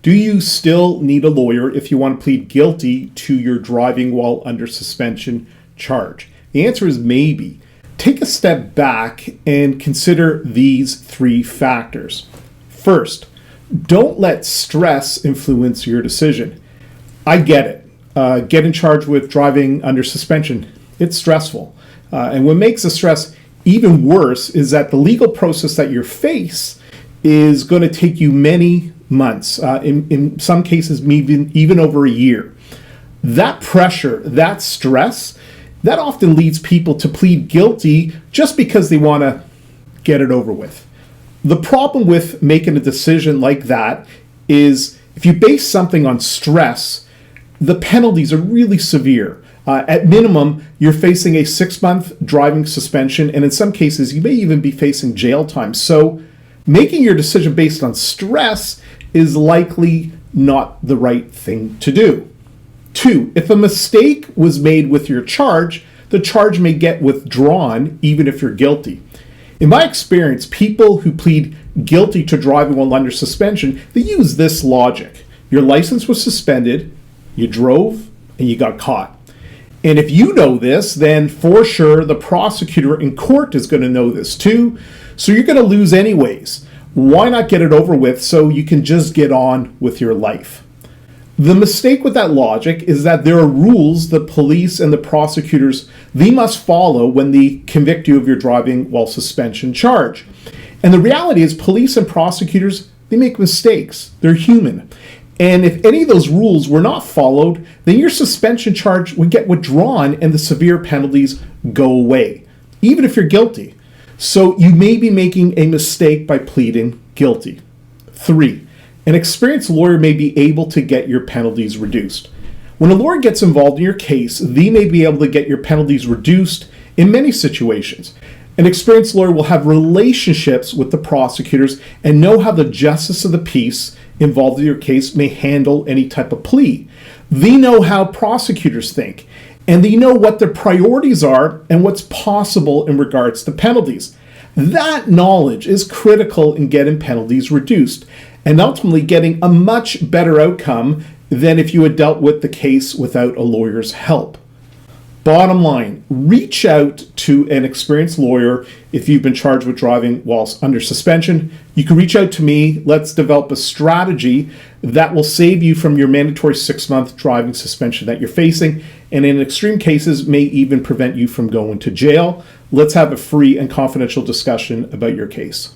Do you still need a lawyer if you want to plead guilty to your driving while under suspension charge? The answer is maybe. Take a step back and consider these three factors. First, don't let stress influence your decision. I get it. Getting charged with driving under suspension, it's stressful. And what makes the stress even worse is that the legal process that you face is going to take you many months, in some cases even over a year. That pressure, that stress, that often leads people to plead guilty just because they want to get it over with. The problem with making a decision like that is if you base something on stress, the penalties are really severe. At minimum, you're facing a 6-month driving suspension, and in some cases, you may even be facing jail time. So making your decision based on stress is likely not the right thing to do. 2, if a mistake was made with your charge, the charge may get withdrawn even if you're guilty. In my experience, people who plead guilty to driving while under suspension, they use this logic. Your license was suspended, you drove, and you got caught. And if you know this, then for sure the prosecutor in court is going to know this too. So you're going to lose anyways. Why not get it over with so you can just get on with your life? The mistake with that logic is that there are rules the police and the prosecutors, they must follow when they convict you of your driving while suspension charge. And the reality is police and prosecutors, they make mistakes. They're human. And if any of those rules were not followed, then your suspension charge would get withdrawn and the severe penalties go away, even if you're guilty. So you may be making a mistake by pleading guilty. 3, an experienced lawyer may be able to get your penalties reduced. When a lawyer gets involved in your case, they may be able to get your penalties reduced in many situations. An experienced lawyer will have relationships with the prosecutors and know how the justice of the peace involved in your case may handle any type of plea. They know how prosecutors think, and they know what their priorities are and what's possible in regards to penalties. That knowledge is critical in getting penalties reduced and ultimately getting a much better outcome than if you had dealt with the case without a lawyer's help. Bottom line, reach out to an experienced lawyer if you've been charged with driving whilst under suspension. You can reach out to me. Let's develop a strategy that will save you from your mandatory 6-month driving suspension that you're facing, and in extreme cases may even prevent you from going to jail. Let's have a free and confidential discussion about your case.